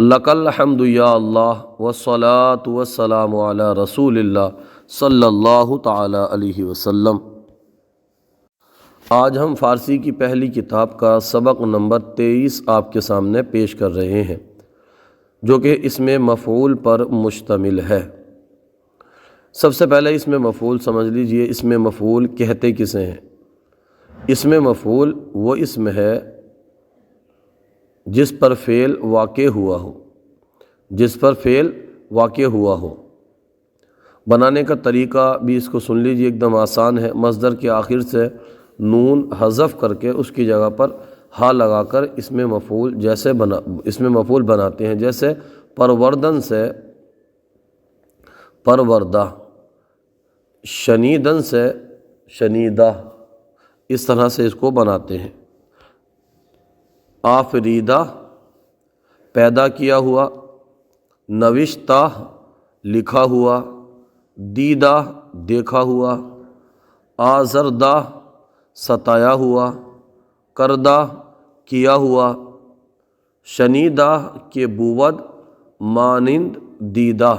لکل الحمد یا اللہ والصلاة والسلام علی رسول اللہ صلی اللہ تعالی علیہ وسلم۔ آج ہم فارسی کی پہلی کتاب کا سبق نمبر 23 آپ کے سامنے پیش کر رہے ہیں، جو کہ اسم مفعول پر مشتمل ہے۔ سب سے پہلے اسم مفعول سمجھ لیجئے، اسم مفعول کہتے کسے ہیں؟ اسم مفعول وہ اسم ہے جس پر فعل واقع ہوا ہو، جس پر فعل واقع ہوا ہو۔ بنانے کا طریقہ بھی اس کو سن لیجیے، ایک دم آسان ہے۔ مصدر کے آخر سے نون حذف کر کے اس کی جگہ پر ہا لگا کر اسم مفعول بناتے ہیں، جیسے پروردن سے پروردہ، شنیدن سے شنیدہ، اس طرح سے اس کو بناتے ہیں۔ آفریدہ پیدا کیا ہوا، نوشتہ لکھا ہوا، دیدہ دیکھا ہوا، آزردہ ستایا ہوا، کردہ کیا ہوا، شنیدہ کے بود مانند دیدہ۔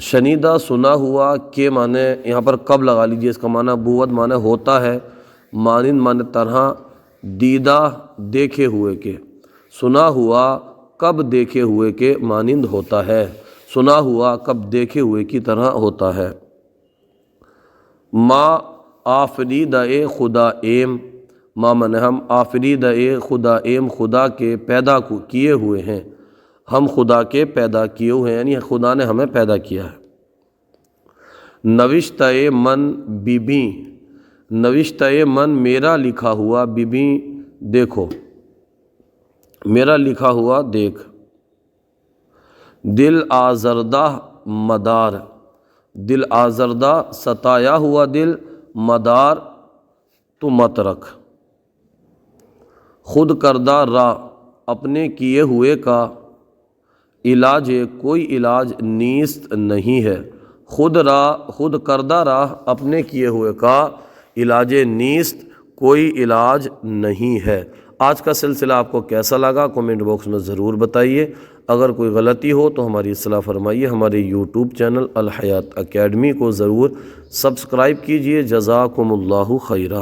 شنیدہ سنا ہوا کے معنی یہاں پر کب لگا لیجیے، اس کا معنی بود معنی ہوتا ہے، مانند معنی طرح، دیدہ دیکھے ہوئے کے، سنا ہوا کب دیکھے ہوئے کے مانند ہوتا ہے، سنا ہوا کب دیکھے ہوئے کی طرح ہوتا ہے۔ ما آفریدہ خدا ایم، ما من ہم، آفریدہ خدا ایم خدا کے پیدا کیے ہوئے ہیں، ہم خدا کے پیدا کیے ہوئے ہیں، یعنی خدا نے ہمیں پیدا کیا ہے۔ نوشتہ من بی، نوشتہ من میرا لکھا ہوا، بی دیکھو، میرا لکھا ہوا دیکھ۔ دل آزردہ مدار، دل آزردہ ستایا ہوا دل، مدار تو مت رکھ۔ خود کردہ راہ اپنے کیے ہوئے کا، علاج کوئی علاج نیست نہیں ہے۔ خود کردہ راہ اپنے کیے ہوئے کا، علاج نیست کوئی علاج نہیں ہے۔ آج کا سلسلہ آپ کو کیسا لگا کمنٹ باکس میں ضرور بتائیے۔ اگر کوئی غلطی ہو تو ہماری اصلاح فرمائیے۔ ہمارے یوٹیوب چینل الحیات اکیڈمی کو ضرور سبسکرائب کیجیے۔ جزاکم اللہ خیرہ۔